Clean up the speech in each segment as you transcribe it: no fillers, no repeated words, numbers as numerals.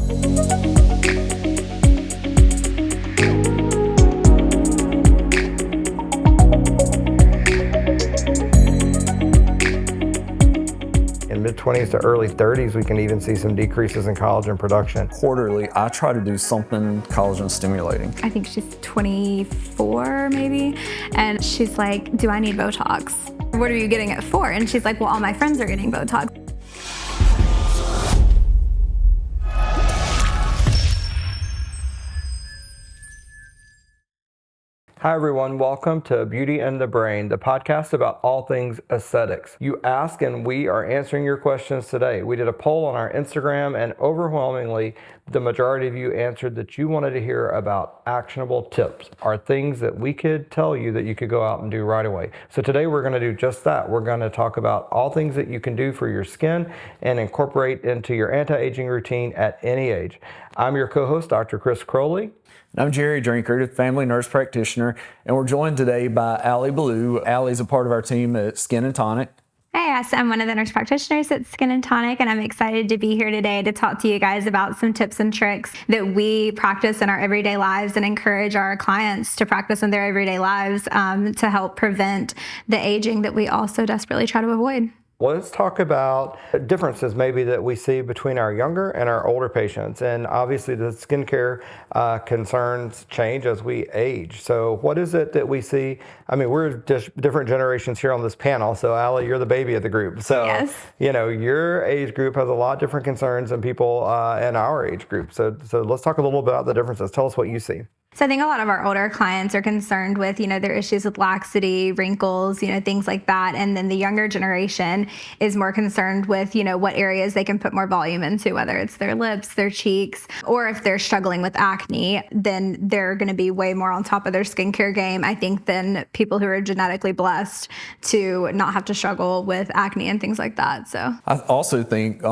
In mid-20s to early 30s, we can even see some decreases in collagen production. Quarterly, I try to do something collagen stimulating. I think she's 24 maybe, and she's like, do I need Botox? What are you getting it for? And she's like, well, all my friends are getting Botox. Hi everyone, welcome to Beauty and the Brain, the podcast about all things aesthetics. You ask and we are answering your questions today. We did a poll on our Instagram and overwhelmingly the majority of you answered that you wanted to hear about actionable tips, are things that we could tell you that you could go out and do right away. So today we're going to do just that. We're going to talk about all things that you can do for your skin and incorporate into your anti-aging routine at any age. I'm your co-host, Dr. Croley. I'm Jerry Drinkard, a family nurse practitioner, and we're joined today by Allie Ballew. Allie's a part of our team at Skin and Tonic. Hey, yes, I'm one of the nurse practitioners at Skin and Tonic, and I'm excited to be here today to talk to you guys about some tips and tricks that we practice in our everyday lives and encourage our clients to practice in their everyday lives to help prevent the aging that we also desperately try to avoid. Let's talk about differences maybe that we see between our younger and our older patients. And obviously the skincare concerns change as we age. So what is it that we see? I mean, we're just different generations here on this panel. So Allie, you're the baby of the group. So, yes. You know, your age group has a lot of different concerns than people in our age group. So let's talk a little bit about the differences. Tell us what you see. So I think a lot of our older clients are concerned with, their issues with laxity, wrinkles, things like that. And then the younger generation is more concerned with, what areas they can put more volume into, whether it's their lips, their cheeks, or if they're struggling with acne, then they're going to be way more on top of their skincare game, I think, than people who are genetically blessed to not have to struggle with acne and things like that. So I also think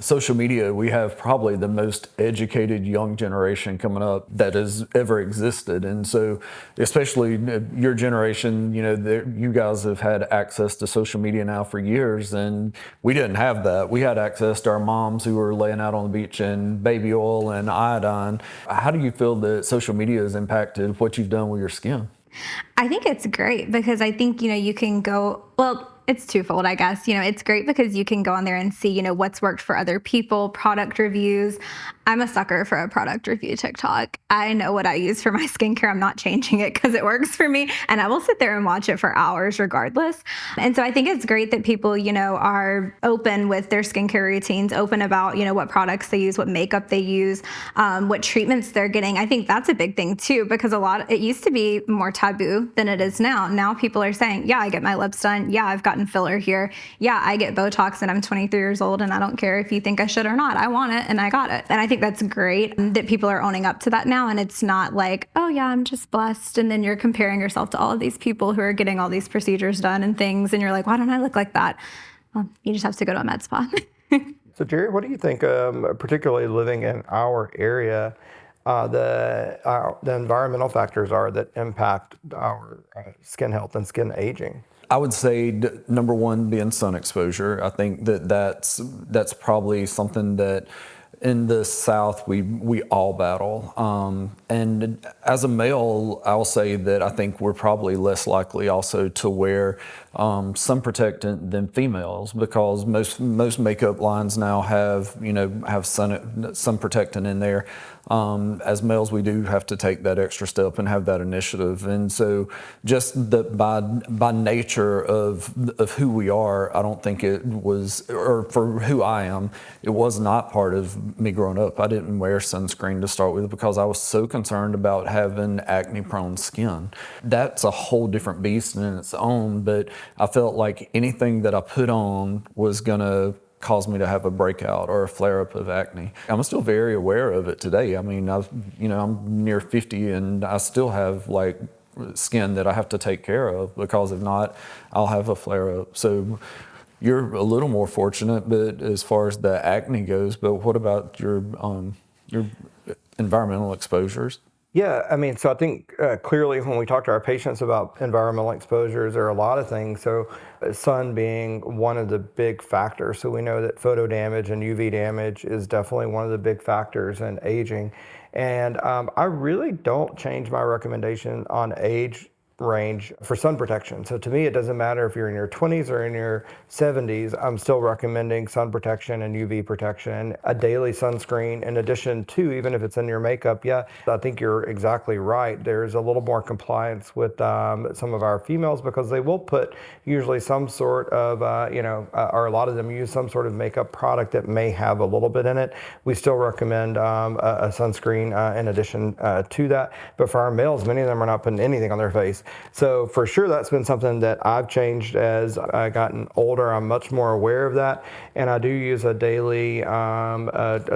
social media, we have probably the most educated young generation coming up that has ever existed. And so especially your generation, you guys have had access to social media now for years, and we didn't have that. We had access to our moms who were laying out on the beach in baby oil and iodine. How do you feel that social media has impacted what you've done with your skin? I think it's great because I think, you can go, it's twofold, I guess. It's great because you can go on there and see, what's worked for other people, product reviews. I'm a sucker for a product review TikTok. I know what I use for my skincare. I'm not changing it because it works for me. And I will sit there and watch it for hours regardless. And so I think it's great that people, are open with their skincare routines, open about, what products they use, what makeup they use, what treatments they're getting. I think that's a big thing too, because it used to be more taboo than it is now. Now people are saying, yeah, I get my lips done. Yeah, I've gotten filler here. Yeah, I get Botox and I'm 23 years old and I don't care if you think I should or not. I want it and I got it. And I think that's great that people are owning up to that now. And it's not like, oh yeah, I'm just blessed. And then you're comparing yourself to all of these people who are getting all these procedures done and things. And you're like, why don't I look like that? Well, you just have to go to a med spa. So Jerry, what do you think, particularly living in our area, the environmental factors are that impact our skin health and skin aging? I would say number one being sun exposure. I think that's probably something that in the South we all battle. And as a male, I'll say that I think we're probably less likely also to wear sun protectant than females, because most makeup lines now have sun protectant in there. As males, we do have to take that extra step and have that initiative. And so just by nature of who we are, I don't think it was, or for who I am, it was not part of me growing up. I didn't wear sunscreen to start with because I was so concerned about having acne-prone skin. That's a whole different beast in its own, but I felt like anything that I put on was gonna cause me to have a breakout or a flare-up of acne. I'm still very aware of it today. I mean, I'm near 50 and I still have skin that I have to take care of, because if not, I'll have a flare-up. So you're a little more fortunate, but as far as the acne goes, but what about your environmental exposures? Yeah, I mean, so I think clearly when we talk to our patients about environmental exposures, there are a lot of things. So, sun being one of the big factors. So, we know that photo damage and UV damage is definitely one of the big factors in aging. And I really don't change my recommendation on age range for sun protection. So to me, it doesn't matter if you're in your 20s or in your 70s, I'm still recommending sun protection and UV protection, a daily sunscreen in addition to, even if it's in your makeup. Yeah, I think you're exactly right. There's a little more compliance with some of our females because they will put usually some sort of, or a lot of them use some sort of makeup product that may have a little bit in it. We still recommend a sunscreen in addition to that. But for our males, many of them are not putting anything on their face. So for sure, that's been something that I've changed as I've gotten older. I'm much more aware of that. And I do use a daily a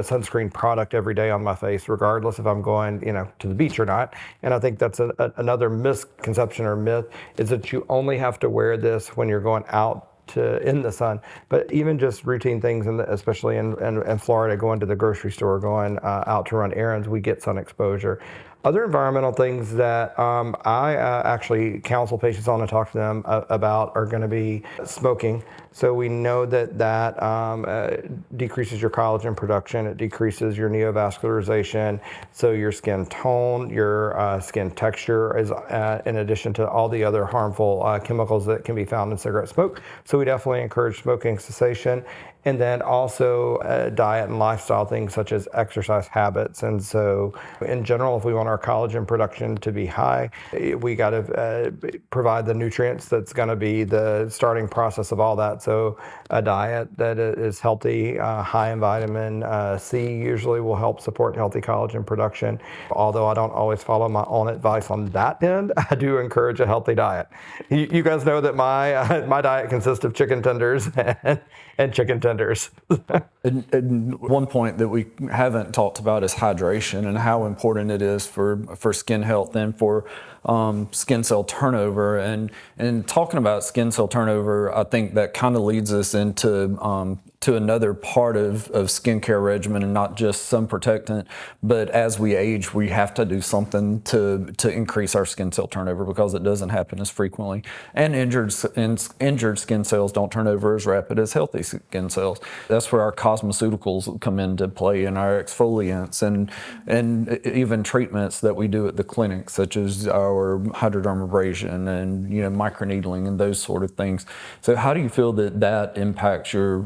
sunscreen product every day on my face, regardless if I'm going, to the beach or not. And I think that's another misconception or myth is that you only have to wear this when you're going out in the sun, but even just routine things, especially in Florida, going to the grocery store, going out to run errands, we get sun exposure. Other environmental things that I actually counsel patients on and talk to them about are going to be smoking. So we know that decreases your collagen production, it decreases your neovascularization, so your skin tone, your skin texture is in addition to all the other harmful chemicals that can be found in cigarette smoke. So we definitely encourage smoking cessation. And then also diet and lifestyle things such as exercise habits. And so in general, if we want our collagen production to be high, we got to provide the nutrients that's going to be the starting process of all that. So a diet that is healthy, high in vitamin C usually will help support healthy collagen production. Although I don't always follow my own advice on that end, I do encourage a healthy diet. You guys know that my diet consists of chicken tenders and chicken tenders. And one point that we haven't talked about is hydration and how important it is for skin health and for skin cell turnover. And talking about skin cell turnover, I think that kind of leads us into to another part of skincare regimen, and not just sun protectant, but as we age, we have to do something to increase our skin cell turnover because it doesn't happen as frequently. And injured skin cells don't turn over as rapid as healthy skin cells. That's where our cosmeceuticals come into play, and our exfoliants and even treatments that we do at the clinic, such as our hydrodermabrasion and microneedling and those sort of things. So how do you feel that impacts your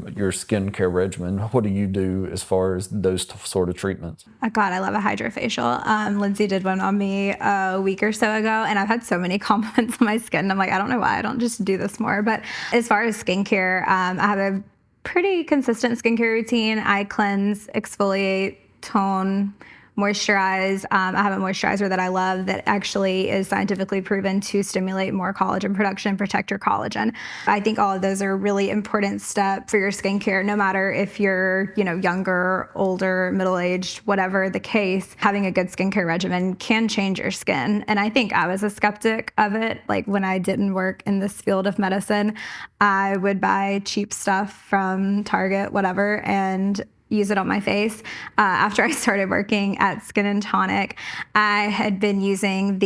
skincare regimen? What do you do as far as those sort of treatments? Oh God, I love a hydrofacial. Lindsay did one on me a week or so ago, and I've had so many compliments on my skin. I'm like, I don't know why I don't just do this more. But as far as skincare, I have a pretty consistent skincare routine. I cleanse, exfoliate, tone, moisturize. I have a moisturizer that I love that actually is scientifically proven to stimulate more collagen production, protect your collagen. I think all of those are a really important step for your skincare, no matter if you're, younger, older, middle-aged, whatever the case. Having a good skincare regimen can change your skin. And I think I was a skeptic of it. Like when I didn't work in this field of medicine, I would buy cheap stuff from Target, whatever, and use it on my face. After I started working at Skin and Tonic, I had been using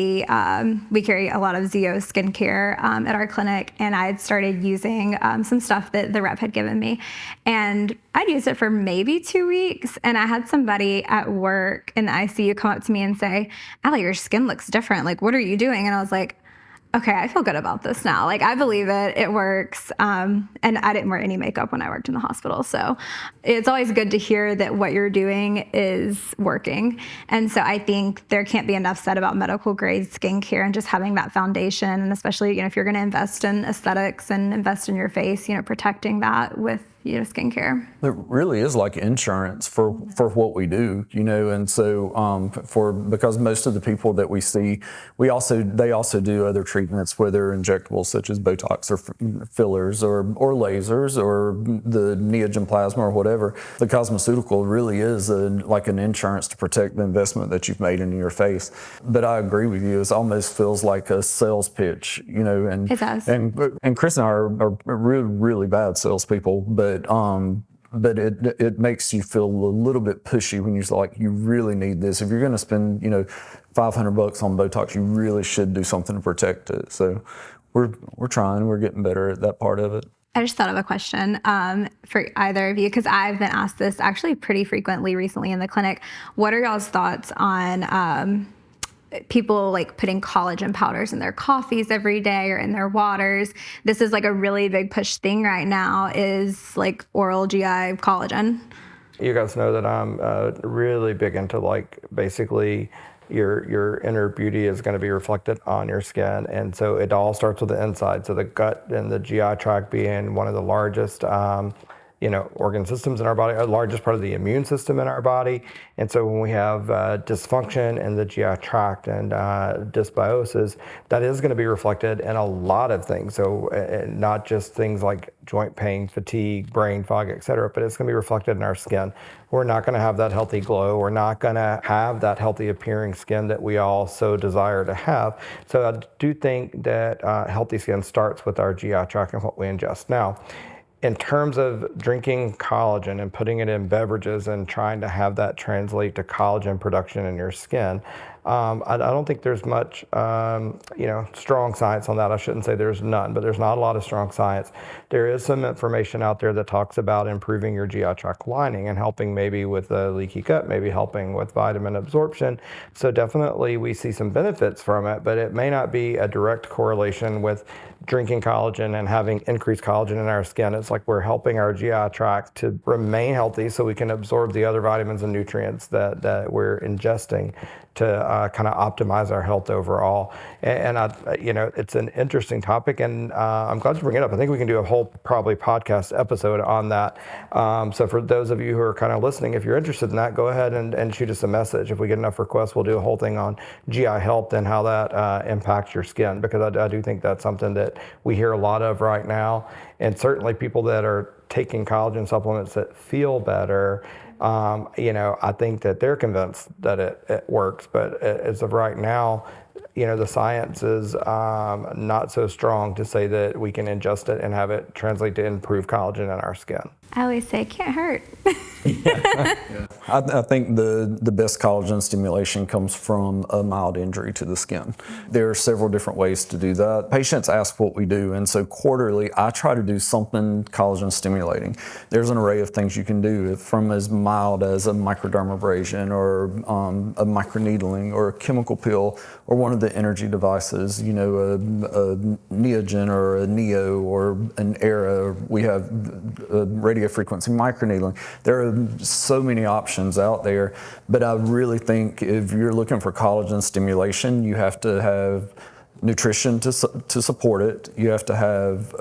we carry a lot of Zeo skincare at our clinic, and I had started using some stuff that the rep had given me. And I'd used it for maybe 2 weeks, and I had somebody at work in the ICU come up to me and say, Allie, your skin looks different. Like, what are you doing? And I was like, okay, I feel good about this now. Like, I believe it. It works. And I didn't wear any makeup when I worked in the hospital. So it's always good to hear that what you're doing is working. And so I think there can't be enough said about medical grade skincare and just having that foundation. And especially, if you're going to invest in aesthetics and invest in your face, protecting that with skincare. It really is like insurance for what we do, and so because most of the people that we see, they also do other treatments, whether injectables such as Botox or fillers or lasers or the Neogen plasma or whatever. The cosmeceutical really is like an insurance to protect the investment that you've made in your face. But I agree with you; it almost feels like a sales pitch, and it does. And Chris and I are really, really bad salespeople, but but it makes you feel a little bit pushy when you're like, you really need this. If you're going to spend, $500 on Botox, you really should do something to protect it. So we're trying, we're getting better at that part of it. I just thought of a question for either of you, because I've been asked this actually pretty frequently recently in the clinic. What are y'all's thoughts on people like putting collagen powders in their coffees every day or in their waters? This is like a really big push thing right now, is like oral GI collagen. You guys know that I'm really big into like basically your inner beauty is going to be reflected on your skin, and so it all starts with the inside. So the gut and the GI tract being one of the largest organ systems in our body, the largest part of the immune system in our body. And so when we have dysfunction in the GI tract and dysbiosis, that is going to be reflected in a lot of things. So not just things like joint pain, fatigue, brain fog, et cetera, but it's going to be reflected in our skin. We're not going to have that healthy glow. We're not going to have that healthy appearing skin that we all so desire to have. So I do think that healthy skin starts with our GI tract and what we ingest. Now, in terms of drinking collagen and putting it in beverages and trying to have that translate to collagen production in your skin, I don't think there's much, strong science on that. I shouldn't say there's none, but there's not a lot of strong science. There is some information out there that talks about improving your GI tract lining and helping maybe with a leaky gut, maybe helping with vitamin absorption. So definitely we see some benefits from it, but it may not be a direct correlation with drinking collagen and having increased collagen in our skin. It's like we're helping our GI tract to remain healthy so we can absorb the other vitamins and nutrients that we're ingesting to kind of optimize our health overall. And it's an interesting topic, and I'm glad you bring it up. I think we can do a whole probably podcast episode on that. So for those of you who are kind of listening, if you're interested in that, go ahead and shoot us a message. If we get enough requests, we'll do a whole thing on GI health and how that impacts your skin, because I do think that's something that we hear a lot of right now. And certainly people that are taking collagen supplements that feel better, I think that they're convinced that it works, but as of right now, the science is not so strong to say that we can ingest it and have it translate to improve collagen in our skin. I always say it can't hurt. I think the best collagen stimulation comes from a mild injury to the skin. There are several different ways to do that. Patients ask what we do, and so quarterly I try to do something collagen stimulating. There's an array of things you can do, from as mild as a microdermabrasion or a microneedling or a chemical peel or one of the energy devices, a Neogen or a Neo or an Era. We have radio frequency microneedling. There are so many options out there, but I really think if you're looking for collagen stimulation, you have to have nutrition to support it. You have to have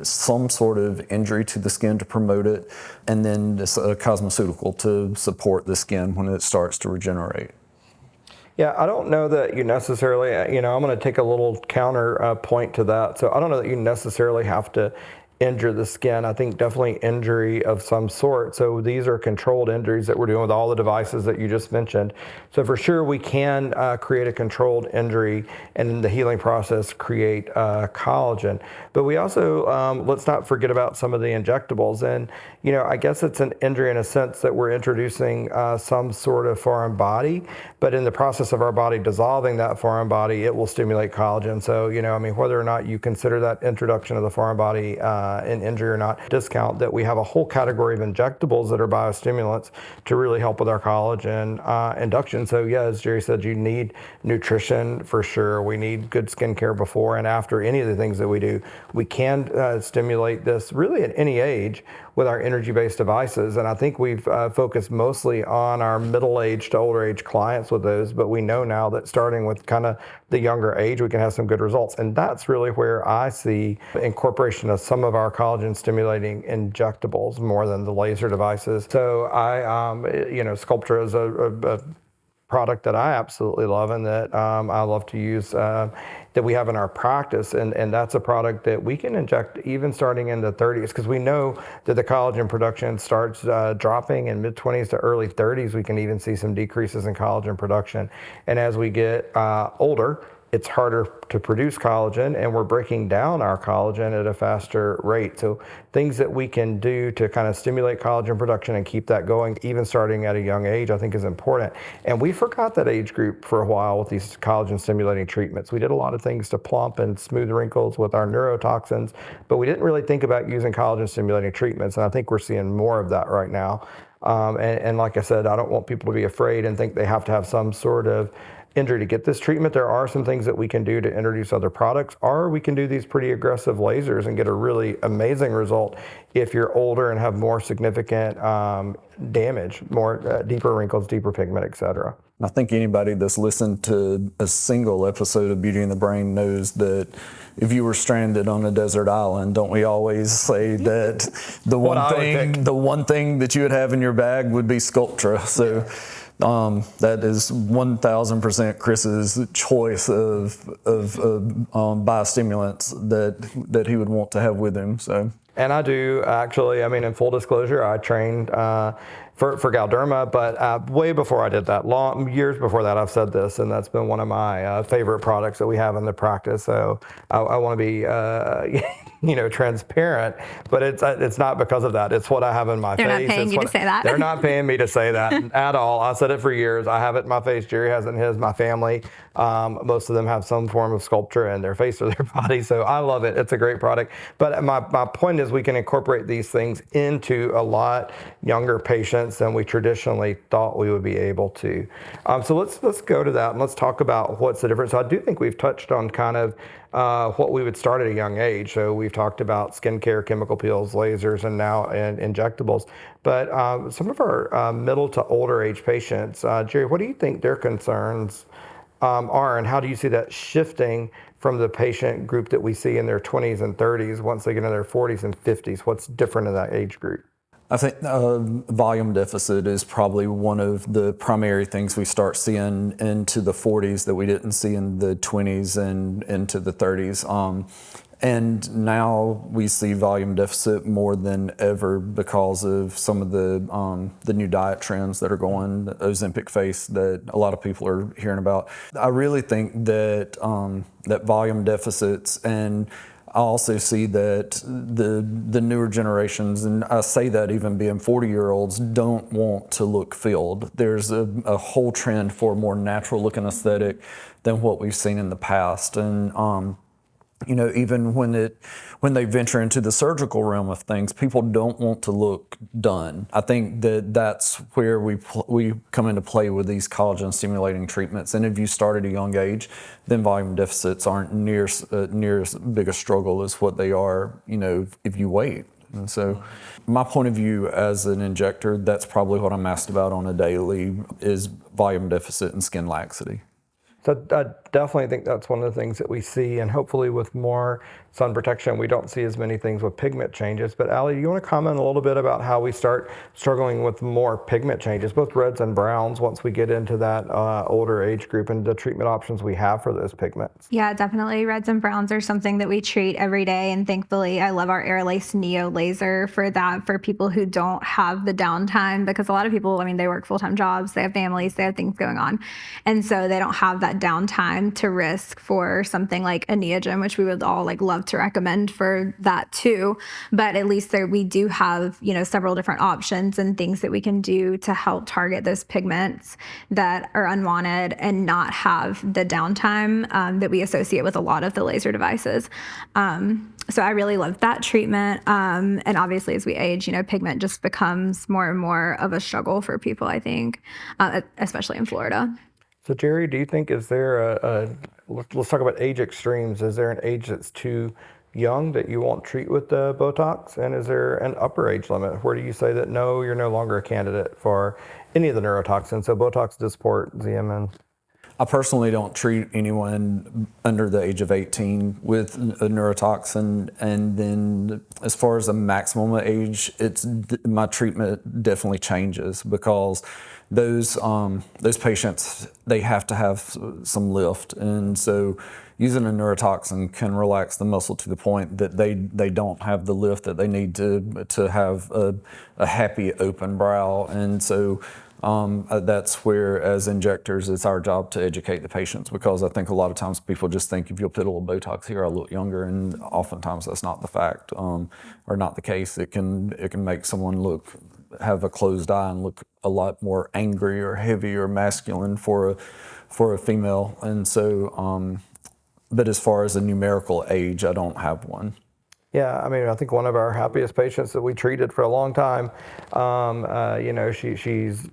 some sort of injury to the skin to promote it, and then a cosmeceutical to support the skin when it starts to regenerate. Yeah, I don't know that you necessarily, I'm going to take a little counter point to that. So I don't know that you necessarily have to injure the skin. I think definitely injury of some sort. So these are controlled injuries that we're doing with all the devices that you just mentioned. So for sure we can create a controlled injury and in the healing process create collagen. But we also, let's not forget about some of the injectables. And, I guess it's an injury in a sense that we're introducing some sort of foreign body, but in the process of our body dissolving that foreign body, it will stimulate collagen. So, whether or not you consider that introduction of the foreign body an injury or not, discount that we have a whole category of injectables that are biostimulants to really help with our collagen induction. So yeah, as Jerry said, you need nutrition for sure. We need good skincare before and after any of the things that we do. We can stimulate this really at any age with our energy-based devices. And I think we've focused mostly on our middle-aged to older age clients with those, but we know now that starting with kind of the younger age, we can have some good results. And that's really where I see incorporation of some of our collagen stimulating injectables more than the laser devices. So Sculptra is a product that I absolutely love and that I love to use, that we have in our practice. And that's a product that we can inject even starting in the 30s, because we know that the collagen production starts dropping in mid-20s to early 30s. We can even see some decreases in collagen production. And as we get older, it's harder to produce collagen, and we're breaking down our collagen at a faster rate. So things that we can do to kind of stimulate collagen production and keep that going, even starting at a young age, I think is important. And we forgot that age group for a while with these collagen stimulating treatments. We did a lot of things to plump and smooth wrinkles with our neurotoxins, but we didn't really think about using collagen stimulating treatments. And I think we're seeing more of that right now. And like I said, I don't want people to be afraid and think they have to have some sort of injury to get this treatment. There are some things that we can do to introduce other products, or we can do these pretty aggressive lasers and get a really amazing result if you're older and have more significant damage, more deeper wrinkles, deeper pigment, etc. I think anybody that's listened to a single episode of Beauty and the Brain knows that if you were stranded on a desert island, don't we always say that the one thing that you would have in your bag would be Sculptra? So that is 1,000% Chris's choice of biostimulants that he would want to have with him. So. And I do actually, I mean, in full disclosure, I trained for Galderma, but way before I did that, years before that, I've said this, and that's been one of my favorite products that we have in the practice. So I want to be, transparent, but it's not because of that. It's what I have in my face. They're not paying you to say that. They're not paying me to say that at all. I said it for years. I have it in my face. Jerry has it in his. My family, most of them have some form of Sculptra in their face or their body. So I love it. It's a great product. But my point is we can incorporate these things into a lot younger patients than we traditionally thought we would be able to. So let's go to that and let's talk about what's the difference. So I do think we've touched on kind of what we would start at a young age. So we've talked about skincare, chemical peels, lasers, and now injectables. But some of our middle to older age patients, Jerry, what do you think their concerns are, and how do you see that shifting from the patient group that we see in their 20s and 30s once they get into their 40s and 50s? What's different in that age group? I think volume deficit is probably one of the primary things we start seeing into the 40s that we didn't see in the 20s and into the 30s. And now we see volume deficit more than ever because of some of the new diet trends that are going, the Ozempic face that a lot of people are hearing about. I really think that that volume deficits, and I also see that the newer generations, and I say that even being 40-year-olds, don't want to look filled. There's a whole trend for a more natural looking aesthetic than what we've seen in the past. And even when they venture into the surgical realm of things, people don't want to look done. I think that's where we come into play with these collagen stimulating treatments. And if you start at a young age, then volume deficits aren't near as big a struggle as what they are, if you wait. And so my point of view as an injector, that's probably what I'm asked about on a daily is volume deficit and skin laxity. So I definitely think that's one of the things that we see, and hopefully with more sun protection, we don't see as many things with pigment changes. But Allie, do you want to comment a little bit about how we start struggling with more pigment changes, both reds and browns, once we get into that older age group and the treatment options we have for those pigments? Yeah, definitely. Reds and browns are something that we treat every day. And thankfully, I love our Airlace Neo laser for that, for people who don't have the downtime, because a lot of people, they work full-time jobs, they have families, they have things going on. And so they don't have that downtime to risk for something like a Neogen, which we would all love to recommend for that too. But at least we do have, several different options and things that we can do to help target those pigments that are unwanted and not have the downtime that we associate with a lot of the laser devices. So I really love that treatment. And obviously as we age, pigment just becomes more and more of a struggle for people, I think, especially in Florida. So Jerry, do you think, is there let's talk about age extremes. Is there an age that's too young that you won't treat with the Botox? And is there an upper age limit? Where do you say that, no, you're no longer a candidate for any of the neurotoxins? So Botox, Dysport, Xeomin. I personally don't treat anyone under the age of 18 with a neurotoxin, and then as far as the maximum age, my treatment definitely changes because those patients, they have to have some lift, and so using a neurotoxin can relax the muscle to the point that they don't have the lift that they need to have a happy open brow. And so That's where, as injectors, it's our job to educate the patients, because I think a lot of times people just think if you'll put a little Botox here, I'll look younger, and oftentimes that's not the fact, or not the case. It can make someone have a closed eye and look a lot more angry or heavy or masculine for a female. And so, but as far as a numerical age, I don't have one. Yeah, I mean, I think one of our happiest patients that we treated for a long time, she's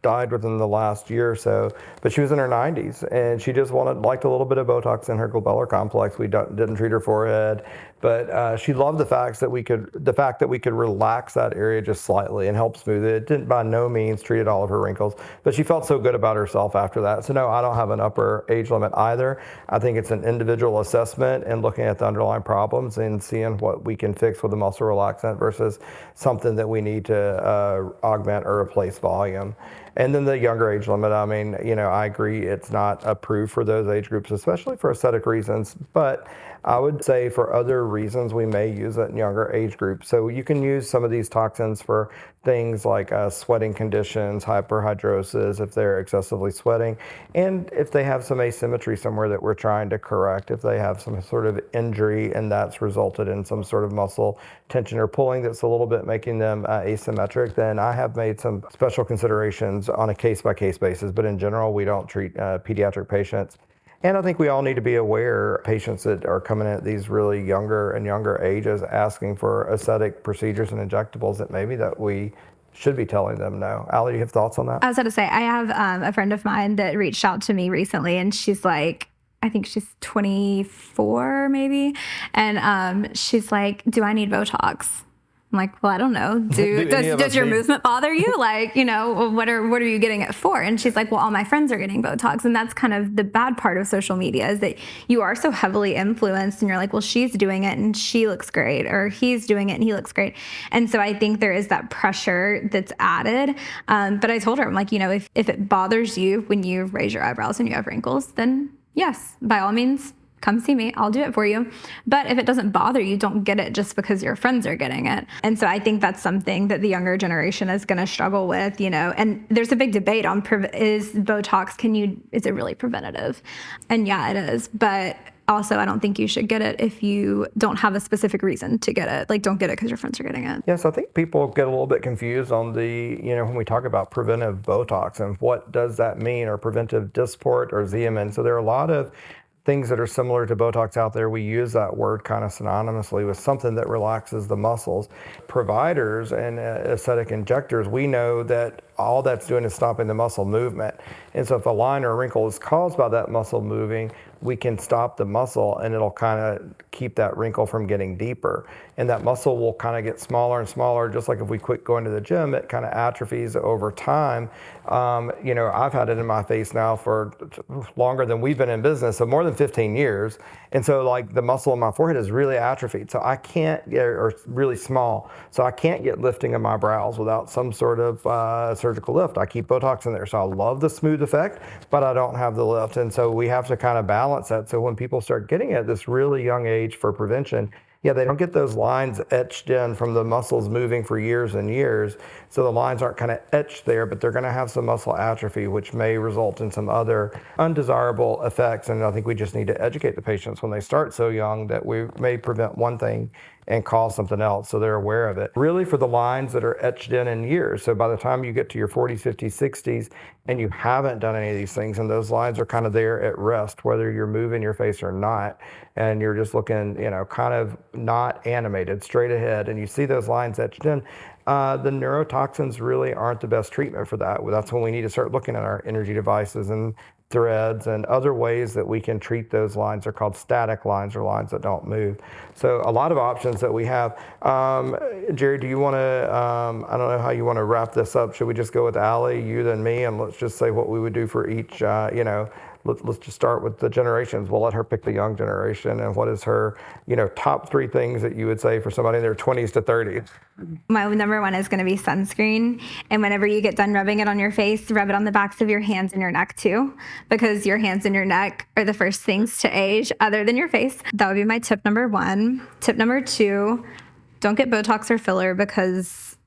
died within the last year or so, but she was in her 90s, and she just liked a little bit of Botox in her glabellar complex. We didn't treat her forehead, but she loved the fact that we could relax that area just slightly and help smooth it. It didn't by no means treated all of her wrinkles, but she felt so good about herself after that. So no, I don't have an upper age limit either. I think it's an individual assessment and looking at the underlying problems and seeing what we can fix with a muscle relaxant versus something that we need to augment or replace volume. And then the younger age limit, I mean, I agree it's not approved for those age groups, especially for aesthetic reasons, but I would say for other reasons we may use it in younger age groups. So you can use some of these toxins for things like sweating conditions, hyperhidrosis, if they're excessively sweating, and if they have some asymmetry somewhere that we're trying to correct, if they have some sort of injury and that's resulted in some sort of muscle tension or pulling that's a little bit making them asymmetric, then I have made some special considerations on a case-by-case basis. But in general, we don't treat pediatric patients. And I think we all need to be aware, patients that are coming in at these really younger and younger ages asking for aesthetic procedures and injectables, that maybe that we should be telling them no. Allie, do you have thoughts on that? I was going to say, I have a friend of mine that reached out to me recently, and she's like, I think she's 24 maybe. And she's like, do I need Botox? I'm like, well, I don't know. Does your movement bother you? Like, what are you getting it for? And she's like, well, all my friends are getting Botox. And that's kind of the bad part of social media, is that you are so heavily influenced and you're like, well, she's doing it and she looks great, or he's doing it and he looks great. And so I think there is that pressure that's added. But I told her, I'm like, if it bothers you when you raise your eyebrows and you have wrinkles, then yes, by all means, come see me. I'll do it for you. But if it doesn't bother you, don't get it just because your friends are getting it. And so I think that's something that the younger generation is going to struggle with, and there's a big debate on is Botox, is it really preventative? And yeah, it is. But also, I don't think you should get it if you don't have a specific reason to get it. Like, don't get it because your friends are getting it. Yes, I think people get a little bit confused on when we talk about preventive Botox and what does that mean, or preventive Dysport or Xeomin. So there are a lot of things that are similar to Botox out there. We use that word kind of synonymously with something that relaxes the muscles. Providers and aesthetic injectors, we know that all that's doing is stopping the muscle movement. And so if a line or a wrinkle is caused by that muscle moving, we can stop the muscle and it'll kind of keep that wrinkle from getting deeper. And that muscle will kind of get smaller and smaller, just like if we quit going to the gym, it kind of atrophies over time. I've had it in my face now for longer than we've been in business, so more than 15 years. And so like the muscle in my forehead is really atrophied. So I can't or really small. So I can't get lifting of my brows without some sort of surgical lift. I keep Botox in there. So I love the smooth effect, but I don't have the lift. And so we have to kind of balance that. So when people start getting at this really young age for prevention, they don't get those lines etched in from the muscles moving for years and years. So the lines aren't kind of etched there, but they're going to have some muscle atrophy, which may result in some other undesirable effects. And I think we just need to educate the patients when they start so young that we may prevent one thing and cause something else, so they're aware of it. Really for the lines that are etched in years. So by the time you get to your 40s, 50s, 60s, and you haven't done any of these things, and those lines are kind of there at rest, whether you're moving your face or not, and you're just looking, kind of not animated, straight ahead, and you see those lines etched in, the neurotoxins really aren't the best treatment for that. That's when we need to start looking at our energy devices and threads and other ways that we can treat those lines. Are called static lines, or lines that don't move. So a lot of options that we have. Jerry, do you want to, I don't know how you want to wrap this up. Should we just go with Allie, you, then me, and let's just say what we would do for each, let's just start with the generations. We'll let her pick the young generation. And what is her, top 3 things that you would say for somebody in their 20s to 30s? My number one is going to be sunscreen. And whenever you get done rubbing it on your face, rub it on the backs of your hands and your neck too, because your hands and your neck are the first things to age other than your face. That would be my tip number 1. Tip number 2, don't get Botox or filler, because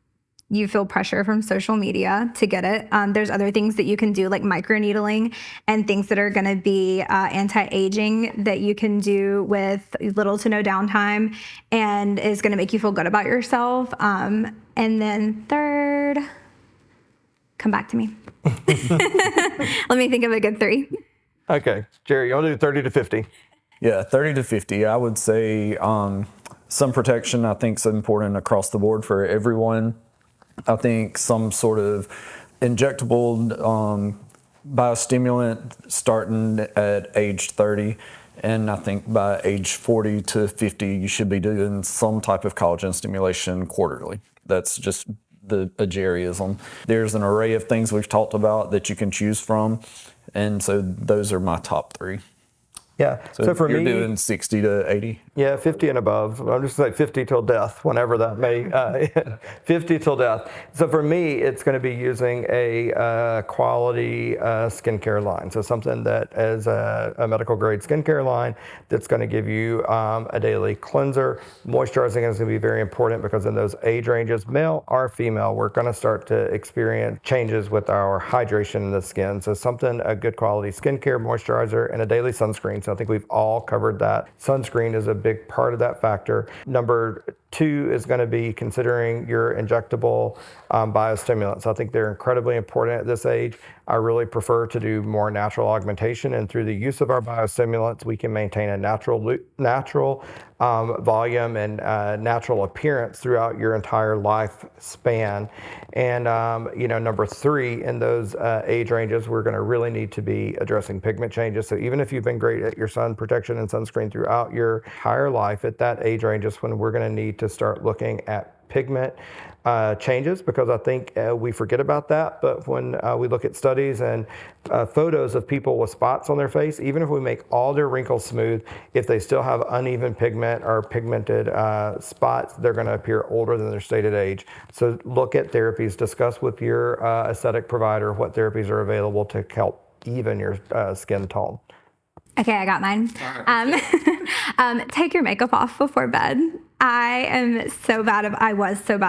you feel pressure from social media to get it. There's other things that you can do like microneedling and things that are going to be anti-aging that you can do with little to no downtime and is going to make you feel good about yourself. And then third, come back to me. Let me think of a good 3. Okay, Jerry, you want to do 30 to 50? Yeah, 30 to 50. I would say sun protection, I think, is important across the board for everyone. I think some sort of injectable biostimulant starting at age 30. And I think by age 40 to 50, you should be doing some type of collagen stimulation quarterly. That's just the Jerryism. There's an array of things we've talked about that you can choose from. And so those are my top 3. Yeah. So for you're me, doing 60 to 80? Yeah, 50 and above. I'm just like 50 till death, whenever that may, 50 till death. So for me, it's going to be using a quality skincare line. So something that is a medical grade skincare line that's going to give you a daily cleanser. Moisturizing is going to be very important because in those age ranges, male or female, we're going to start to experience changes with our hydration in the skin. So a good quality skincare, moisturizer, and a daily sunscreen. So I think we've all covered that. Sunscreen is a big part of that factor. Number 2 is going to be considering your injectable biostimulants. I think they're incredibly important at this age. I really prefer to do more natural augmentation, and through the use of our biostimulants, we can maintain a natural volume and natural appearance throughout your entire lifespan. And number 3, in those age ranges, we're going to really need to be addressing pigment changes. So even if you've been great at your sun protection and sunscreen throughout your entire life, at that age range is when we're going to need to start looking at pigment changes, because I think we forget about that. But when we look at studies and photos of people with spots on their face, even if we make all their wrinkles smooth, if they still have uneven pigment or pigmented spots, they're going to appear older than their stated age. So look at therapies, discuss with your aesthetic provider what therapies are available to help even your skin tone. Okay, I got mine. Take your makeup off before bed. I was so bad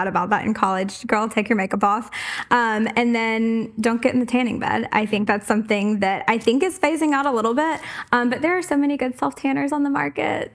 about that in college. Girl, take your makeup off. And then don't get in the tanning bed. I think that's something that I think is phasing out a little bit. But there are so many good self-tanners on the market.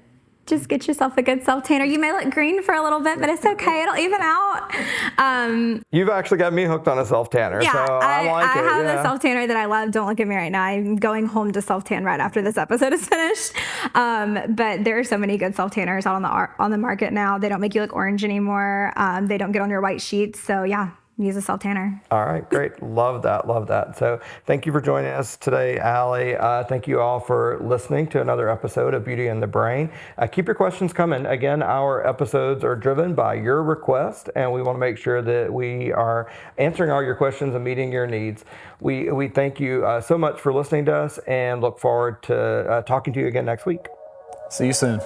Just get yourself a good self-tanner. You may look green for a little bit, but it's okay. It'll even out. You've actually got me hooked on a self-tanner, Yeah, so I like it. I have Yeah. a self-tanner that I love. Don't look at me right now. I'm going home to self-tan right after this episode is finished. But there are so many good self-tanners out on the market now. They don't make you look orange anymore. They don't get on your white sheets. So yeah, use a self-tanner. All right, great. Love that. So thank you for joining us today, Allie. Thank you all for listening to another episode of Beauty and the Brain. Keep your questions coming. Again, our episodes are driven by your request, and we want to make sure that we are answering all your questions and meeting your needs. We thank you so much for listening to us and look forward to talking to you again next week. See you soon.